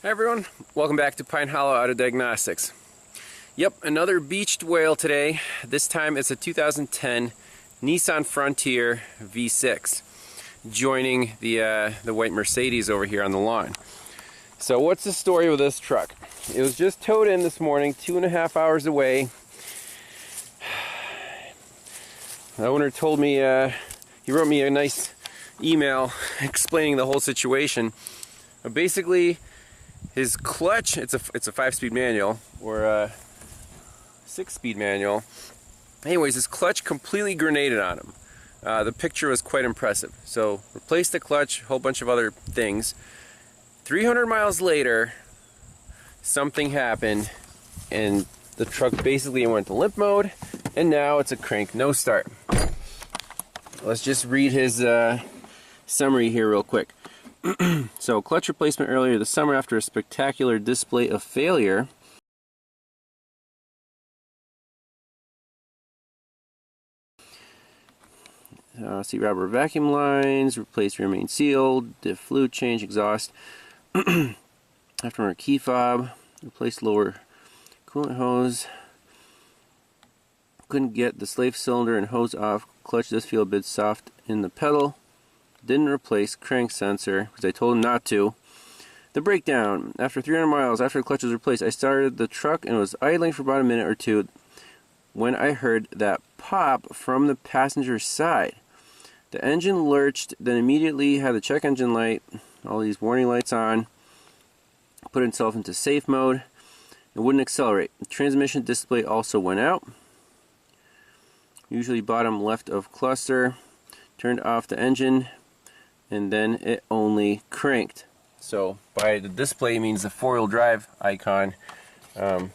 Hi everyone, welcome back to Pine Hollow Auto Diagnostics. Yep, another beached whale today. This time it's a 2010 Nissan Frontier V6, joining the white Mercedes over here on the lawn. So what's the story with this truck? It was just towed in this morning, 2.5 hours away. The owner told me, he wrote me a nice email explaining the whole situation. Basically, his clutch, it's a 5-speed manual, or a 6-speed manual. Anyways, his clutch completely grenaded on him. The picture was quite impressive. So, replaced the clutch, a whole bunch of other things. 300 miles later, something happened, and the truck basically went to limp mode, and now it's a crank no start. Let's just read his summary here real quick. So, clutch replacement earlier this summer after a spectacular display of failure. See rubber vacuum lines, replace remain sealed, diff fluid change, exhaust, aftermarket key fob, replace lower coolant hose, couldn't get the slave cylinder and hose off, clutch does feel a bit soft in the pedal. Didn't replace crank sensor because I told him not to. The breakdown. After 300 miles after the clutch was replaced, I started the truck and was idling for about a minute or two when I heard that pop from the passenger side. The engine lurched, then immediately had the check engine light, all these warning lights on, put itself into safe mode, and wouldn't accelerate. The transmission display also went out. Usually bottom left of cluster. Turned off the engine, and then it only cranked. So by the display means the 4-wheel drive icon, you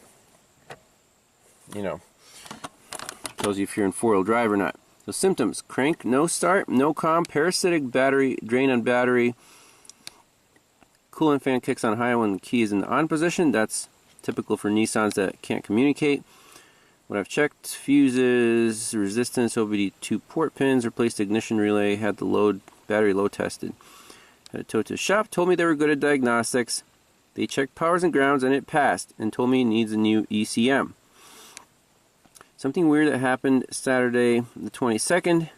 know, tells you if you're in 4-wheel drive or not. So symptoms: crank, no start, No-Comm, parasitic battery, drain on battery, coolant fan kicks on high when the key is in the on position. That's typical for Nissans that can't communicate. What I've checked: fuses, resistance, OBD2 port pins, replaced ignition relay, had the battery load tested. Had it towed to the shop, told me they were good at diagnostics. They checked powers and grounds and it passed, and told me it needs a new ECM. Something weird that happened Saturday the 22nd.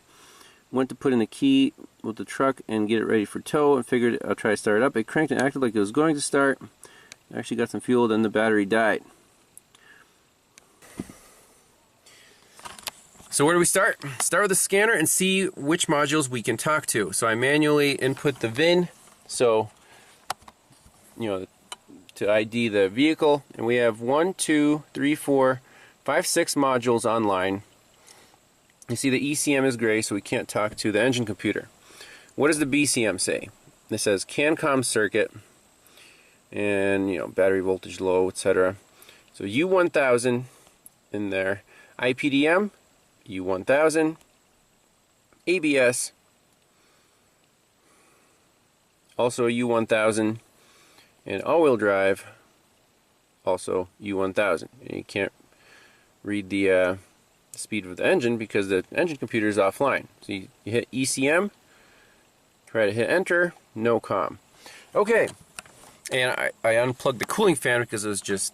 Went to put in the key with the truck and get it ready for tow, and figured I'll try to start it up. It cranked and acted like it was going to start. Actually got some fuel, then the battery died. So where do we start? Start with the scanner and see which modules we can talk to. So I manually input the VIN, so to ID the vehicle, and we have 1, 2, 3, 4, 5, 6 modules online. You see the ECM is gray, so we can't talk to the engine computer. What does the BCM say? It says CAN-COM circuit, and battery voltage low, etc. So U1000 in there. IPDM, U1000, ABS, also a U1000, and all-wheel drive, also U1000. And you can't read the speed of the engine because the engine computer is offline. So you hit ECM, try to hit enter, No-Comm. Okay, and I unplugged the cooling fan because it was just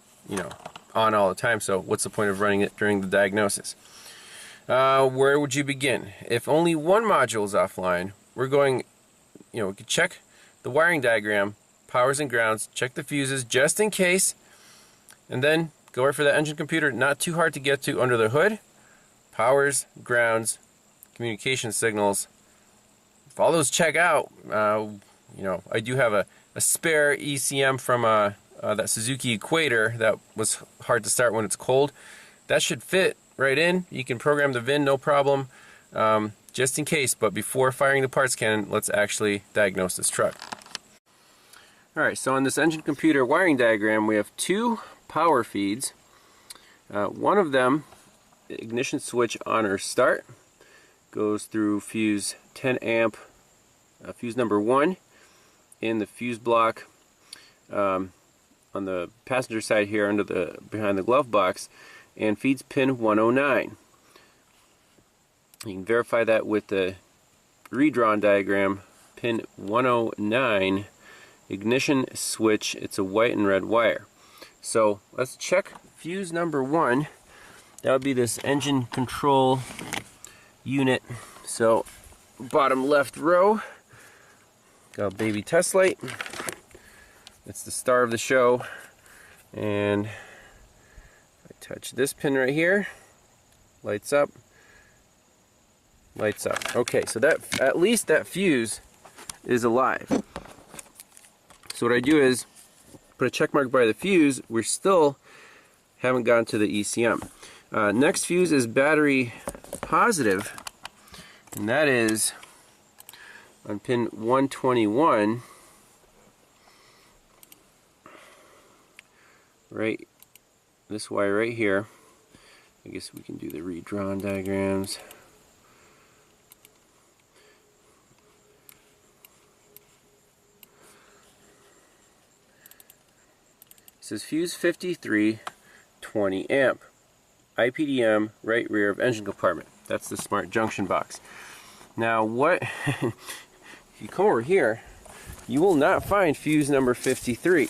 on all the time, so what's the point of running it during the diagnosis? Where would you begin? If only one module is offline, we're going, we could check the wiring diagram, powers and grounds, check the fuses just in case, and then go right for the engine computer. Not too hard to get to under the hood. Powers, grounds, communication signals. If all those check out, I do have a spare ECM from that Suzuki Equator that was hard to start when it's cold. That should fit right in. You can program the VIN, no problem, just in case. But before firing the parts cannon, let's actually diagnose this truck. Alright, so on this engine computer wiring diagram, we have 2 power feeds. One of them, the ignition switch on or start, goes through fuse 10 amp, fuse number 1 in the fuse block on the passenger side here behind the glove box, and feeds pin 109. You can verify that with the redrawn diagram. Pin 109 ignition switch. It's a white and red wire. So let's check fuse number 1. That would be this engine control unit. So bottom left row, got a baby test light. It's the star of the show. And I touch this pin right here, lights up, lights up. Okay, so that, at least that fuse is alive. So what I do is put a check mark by the fuse. We still haven't gotten to the ECM. Next fuse is battery positive, and that is on pin 121, right, this wire right here. I guess we can do the redrawn diagrams. It says fuse 53, 20 amp, IPDM, right rear of engine compartment. That's the smart junction box. Now what, if you come over here, you will not find fuse number 53.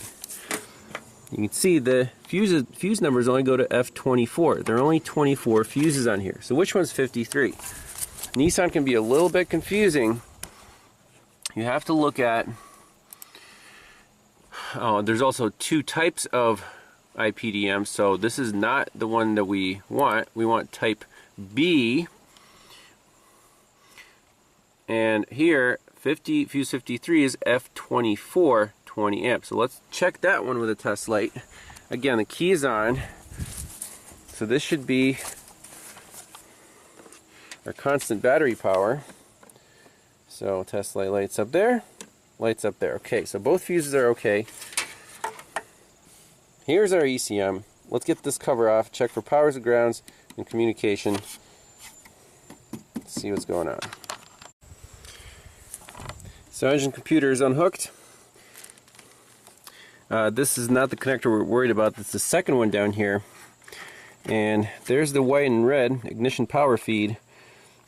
You can see the fuse numbers only go to F24. There are only 24 fuses on here. So which one's 53? Nissan can be a little bit confusing. You have to look at, there's also 2 types of IPDM, so this is not the one that we want. We want type B. And here, fuse 53 is F24, 20 amp. So let's check that one with a test light. Again, the key is on. So this should be our constant battery power. So test light lights up there, lights up there. Okay, so both fuses are okay. Here's our ECM. Let's get this cover off, check for powers and grounds and communication. Let's see what's going on. So engine computer is unhooked. This is not the connector we're worried about. That's the second one down here. And there's the white and red ignition power feed.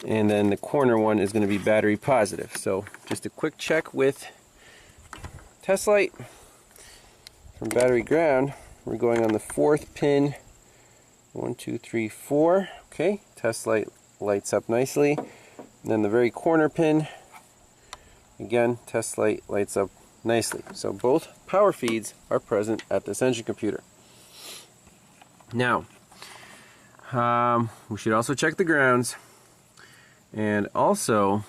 And then the corner one is going to be battery positive. So just a quick check with test light. From battery ground, we're going on the 4th pin. 1, 2, 3, 4. Okay, test light lights up nicely. And then the very corner pin, again, test light lights up nicely. So both power feeds are present at this engine computer. Now, we should also check the grounds, and also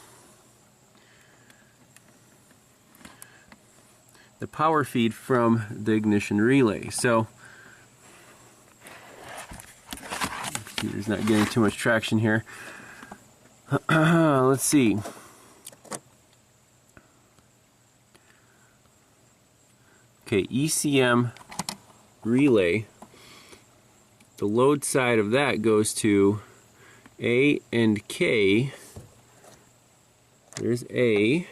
the power feed from the ignition relay. So computer's not getting too much traction here. Let's see. Okay, ECM relay. The load side of that goes to A and K. There's A.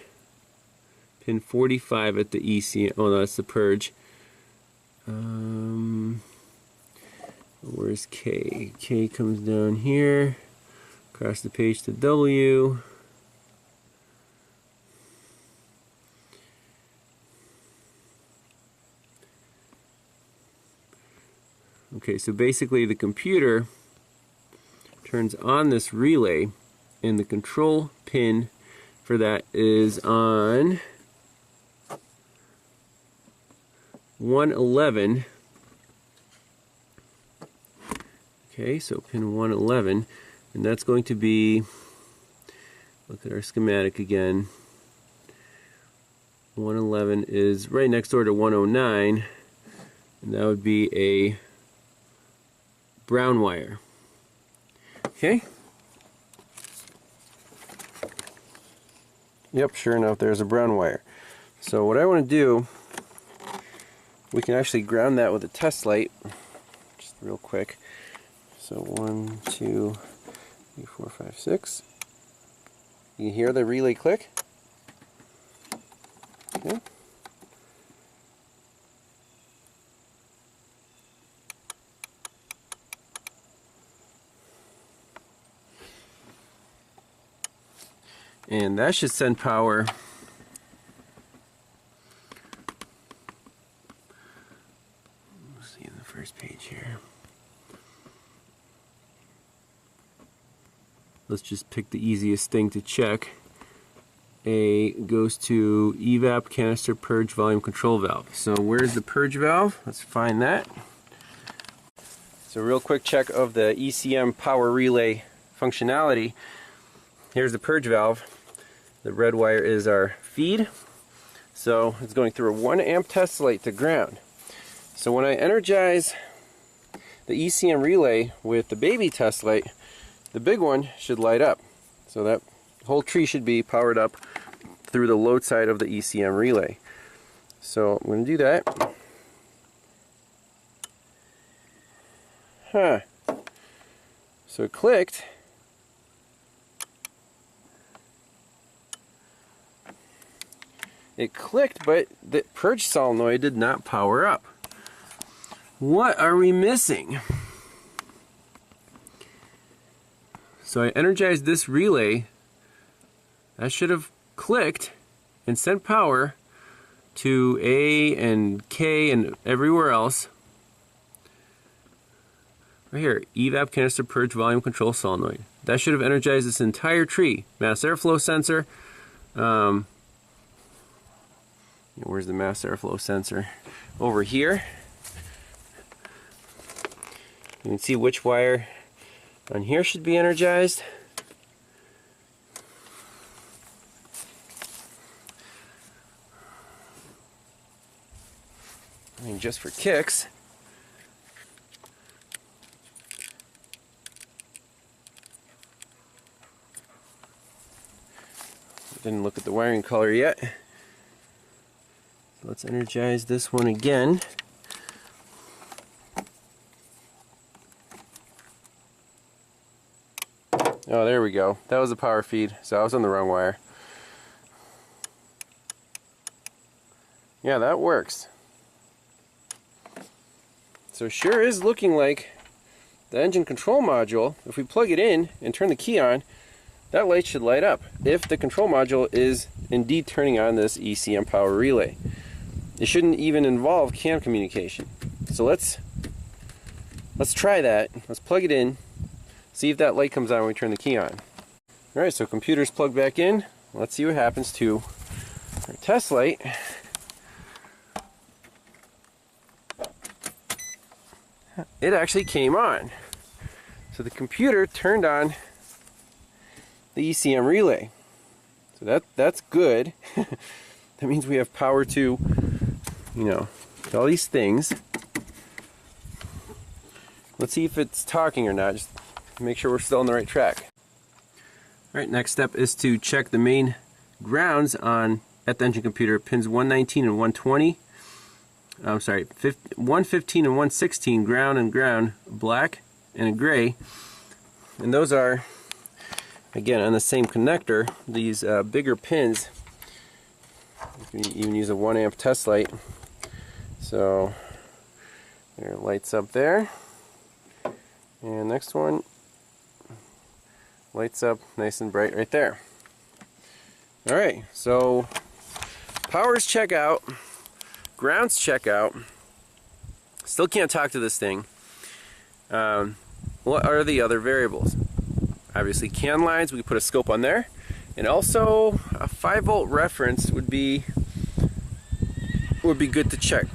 Pin 45 at the ECM. Oh, no, that's the purge. Where's K? K comes down here, across the page to W. Okay, so basically the computer turns on this relay, and the control pin for that is on 111. Okay, so pin 111, and that's going to be, look at our schematic again. 111 is right next door to 109, and that would be a brown wire. Okay? Yep, sure enough, there's a brown wire. So what I want to do, we can actually ground that with a test light, just real quick. So 1, 2, 3, 4, 5, 6. You hear the relay click? Okay. And that should send power first page here. Let's just pick the easiest thing to check. A goes to evap canister purge volume control valve. So where's the purge valve? Let's find that. So real quick check of the ECM power relay functionality. Here's the purge valve. The red wire is our feed. So it's going through a 1 amp test light to ground. So when I energize the ECM relay with the baby test light, the big one should light up. So that whole tree should be powered up through the load side of the ECM relay. So I'm going to do that. So it clicked. It clicked, but the purge solenoid did not power up. What are we missing? So I energized this relay. That should have clicked and sent power to A and K and everywhere else. Right here, evap canister purge volume control solenoid. That should have energized this entire tree. Mass airflow sensor. Where's the mass airflow sensor? Over here. You can see which wire on here should be energized. I mean, just for kicks. Didn't look at the wiring color yet. So let's energize this one again. Oh, there we go. That was the power feed, so I was on the wrong wire. Yeah, that works. So sure is looking like the engine control module, if we plug it in and turn the key on, that light should light up if the control module is indeed turning on this ECM power relay. It shouldn't even involve CAN communication. So let's try that. Let's plug it in, see if that light comes on when we turn the key on. Alright, so computer's plugged back in. Let's see what happens to our test light. It actually came on. So the computer turned on the ECM relay. So that's good. That means we have power to, all these things. Let's see if it's talking or not, just to make sure we're still on the right track. Alright, next step is to check the main grounds at the engine computer, pins 119 and 120. I'm sorry, 115 and 116, ground and ground, black and a gray. And those are, again, on the same connector, these bigger pins. You can even use a 1 amp test light. So, there, lights up there. And next one, lights up nice and bright right there. Alright, so powers check out, grounds check out. Still can't talk to this thing. What are the other variables? Obviously CAN lines, we put a scope on there. And also a 5-volt reference would be good to check.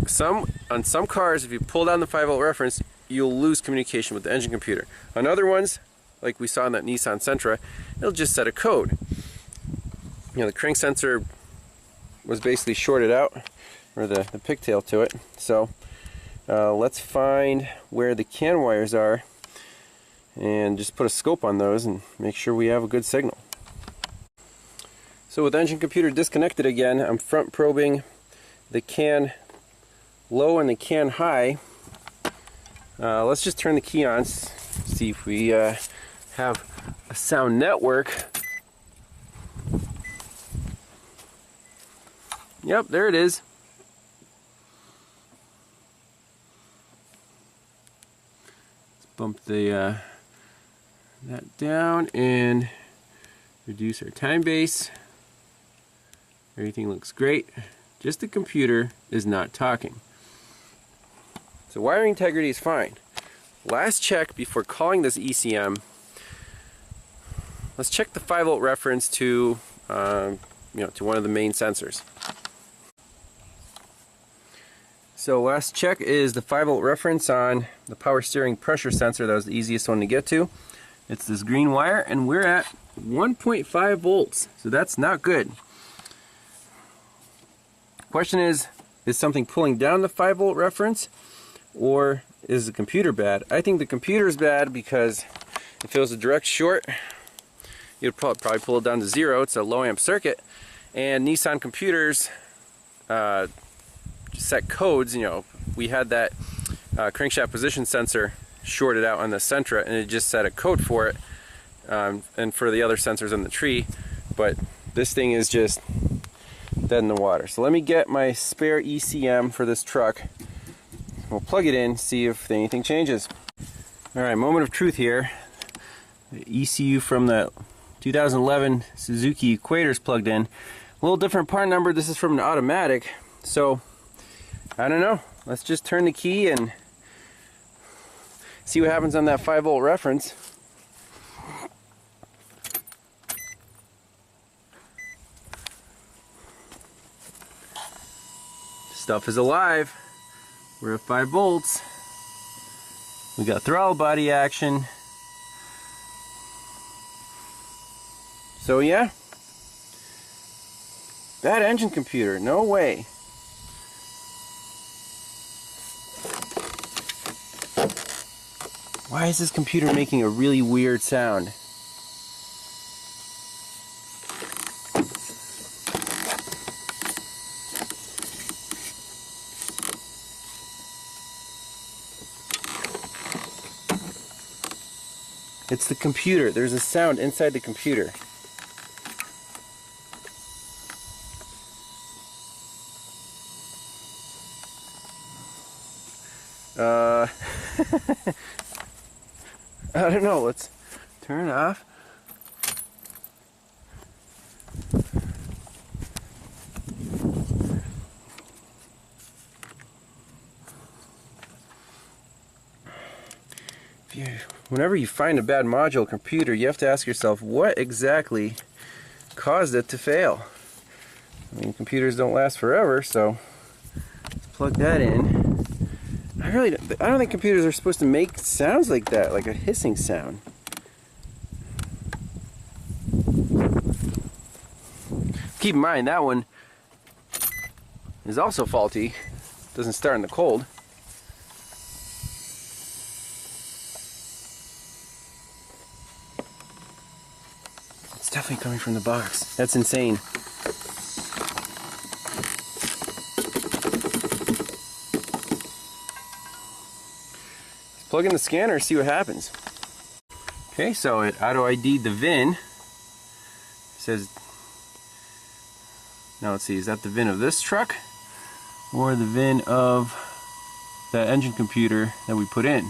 On some cars, if you pull down the 5-volt reference, you'll lose communication with the engine computer. On other ones, like we saw in that Nissan Sentra, it'll just set a code. The crank sensor was basically shorted out, or the pigtail to it. So let's find where the CAN wires are and just put a scope on those and make sure we have a good signal. So with the engine computer disconnected again, I'm front probing the CAN low and the CAN high. Let's just turn the key on, see if we have a sound network. Yep, there it is. Let's bump the that down and reduce our time base. Everything looks great. Just the computer is not talking. So wiring integrity is fine. Last check before calling this ECM. Let's check the 5-volt reference to to one of the main sensors. So last check is the 5-volt reference on the power steering pressure sensor. That was the easiest one to get to. It's this green wire, and we're at 1.5 volts, so that's not good. Question is something pulling down the 5-volt reference, or is the computer bad? I think the computer is bad because if it was a direct short, you'd probably pull it down to 0. It's a low amp circuit, and Nissan computers set codes. We had that crankshaft position sensor shorted out on the Sentra, and it just set a code for it, and for the other sensors on the tree. But this thing is just dead in the water. So let me get my spare ECM for this truck. We'll plug it in, see if anything changes. Alright, moment of truth here. The ECU from the 2011 Suzuki Equator's plugged in. A little different part number. This is from an automatic. So, I don't know. Let's just turn the key and see what happens on that 5-volt reference. Stuff is alive. We're at 5 volts. We got throttle body action. So yeah, bad engine computer, no way. Why is this computer making a really weird sound? It's the computer. There's a sound inside the computer. I don't know. Let's turn it off. Whenever you find a bad module computer, you have to ask yourself what exactly caused it to fail. I mean, computers don't last forever, so let's plug that in. I don't think computers are supposed to make sounds like that, like a hissing sound. Keep in mind that one is also faulty. Doesn't start in the cold. It's definitely coming from the box. That's insane. Plug in the scanner, see what happens. Okay, so it auto ID'd the VIN. It says, now let's see, is that the VIN of this truck or the VIN of the engine computer that we put in?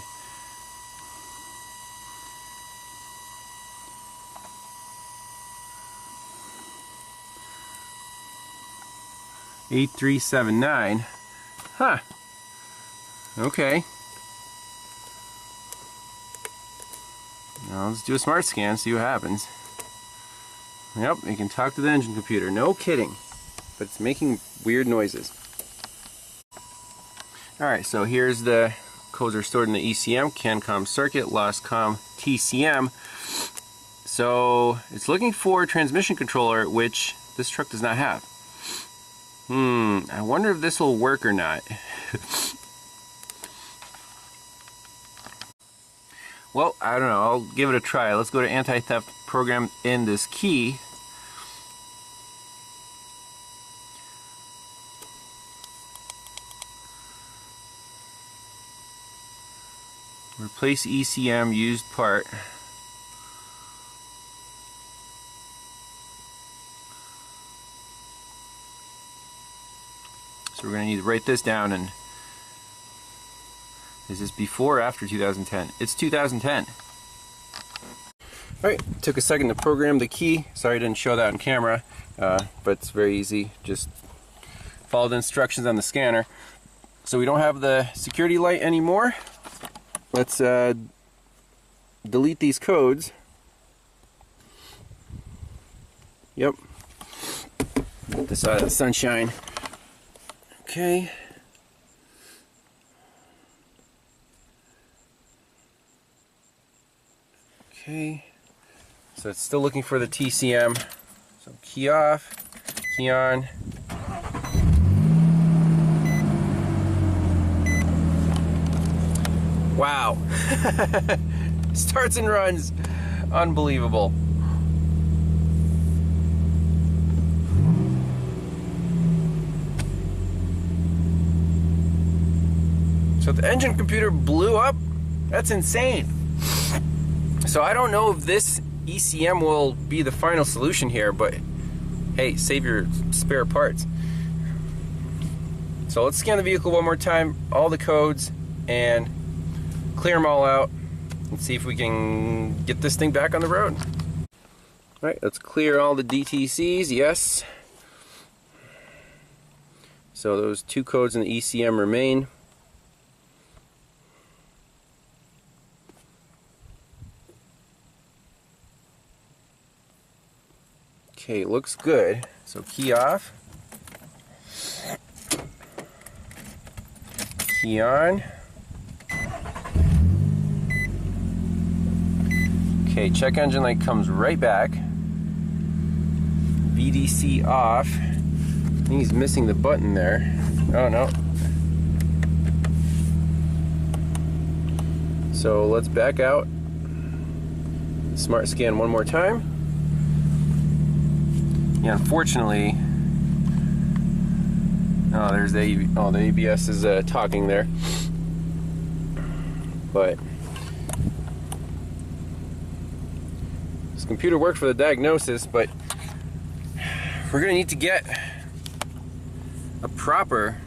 #8379. Huh. Okay. Now let's do a smart scan, see what happens. Yep, you can talk to the engine computer. No kidding. But it's making weird noises. Alright, so here's the codes are stored in the ECM, CAN-COM circuit, lost-COM TCM. So it's looking for a transmission controller, which this truck does not have. I wonder if this will work or not. Well, I don't know. I'll give it a try. Let's go to anti-theft, program in this key. Replace ECM used part. So we're going to need to write this down. And is this before or after 2010? It's 2010. Alright, took a second to program the key. Sorry I didn't show that on camera, but it's very easy. Just follow the instructions on the scanner. So we don't have the security light anymore. Let's delete these codes. Yep. This side of the sunshine. Okay. Okay. So it's still looking for the TCM. So key off, key on. Wow. Starts and runs. Unbelievable. So the engine computer blew up? That's insane. So I don't know if this ECM will be the final solution here, but hey, save your spare parts. So let's scan the vehicle one more time, all the codes, and clear them all out and see if we can get this thing back on the road. Alright, let's clear all the DTCs, yes. So those two codes in the ECM remain. Okay, looks good. So key off. Key on. Okay, check engine light comes right back. VDC off. I think he's missing the button there. Oh no. So let's back out. Smart scan one more time. Yeah, unfortunately, oh, there's the ABS is talking there, but this computer worked for the diagnosis, but we're gonna need to get a proper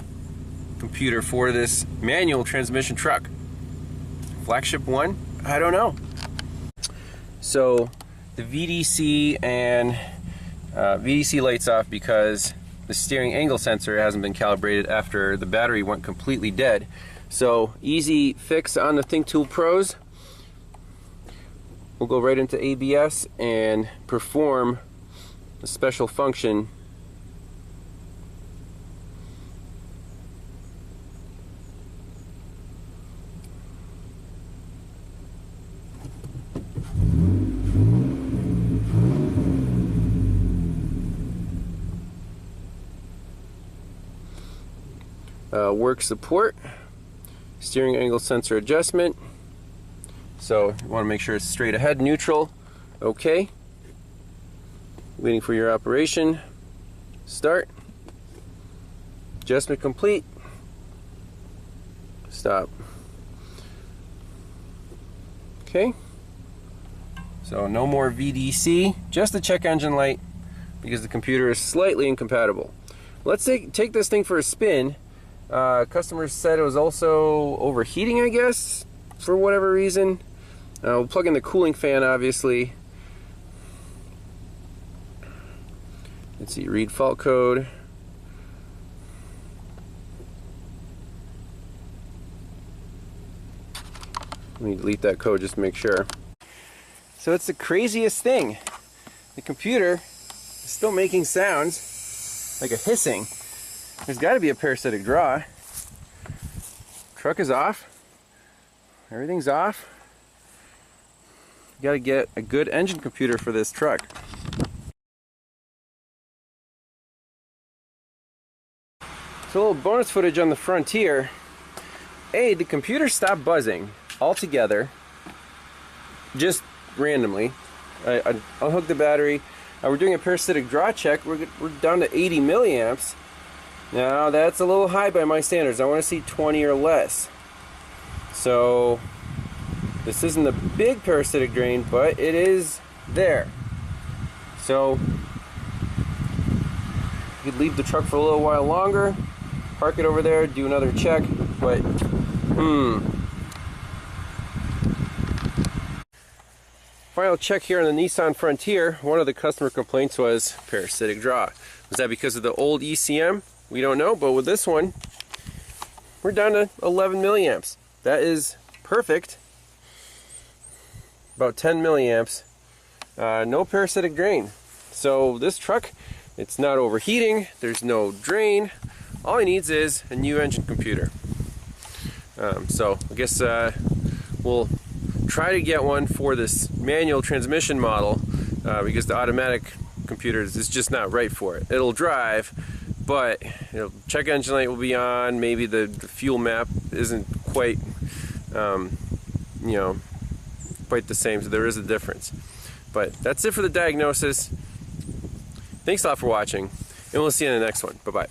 computer for this manual transmission truck. Flagship one? I don't know. So the VDC and VDC lights off because the steering angle sensor hasn't been calibrated after the battery went completely dead. So easy fix on the ThinkToool Pros. We'll go right into ABS and perform a special function. Work support, steering angle sensor adjustment. So you want to make sure it's straight ahead, neutral, okay. Waiting for your operation. Start. Adjustment complete. Stop. Okay. So no more VDC, just the check engine light because the computer is slightly incompatible. Let's take this thing for a spin. Customers said it was also overheating, I guess, for whatever reason. We'll plug in the cooling fan, obviously. Let's see, read fault code. Let me delete that code just to make sure. So it's the craziest thing. The computer is still making sounds like a hissing. There's got to be a parasitic draw. Truck is off. Everything's off. You got to get a good engine computer for this truck. So a little bonus footage on the Frontier. A, the computer stopped buzzing altogether, just randomly. I unhooked the battery. We're doing a parasitic draw check. We're down to 80 milliamps. Now that's a little high by my standards. I want to see 20 or less. So this isn't a big parasitic drain, but it is there. So you could leave the truck for a little while longer, park it over there, do another check, but Final check here on the Nissan Frontier. One of the customer complaints was parasitic draw. Was that because of the old ECM? We don't know, but with this one, we're down to 11 milliamps. That is perfect. About 10 milliamps. No parasitic drain. So this truck, it's not overheating. There's no drain. All it needs is a new engine computer. So I guess we'll try to get one for this manual transmission model because the automatic computer is just not right for it. It'll drive, but check engine light will be on. Maybe the fuel map isn't quite, quite the same. So there is a difference. But that's it for the diagnosis. Thanks a lot for watching, and we'll see you in the next one. Bye-bye.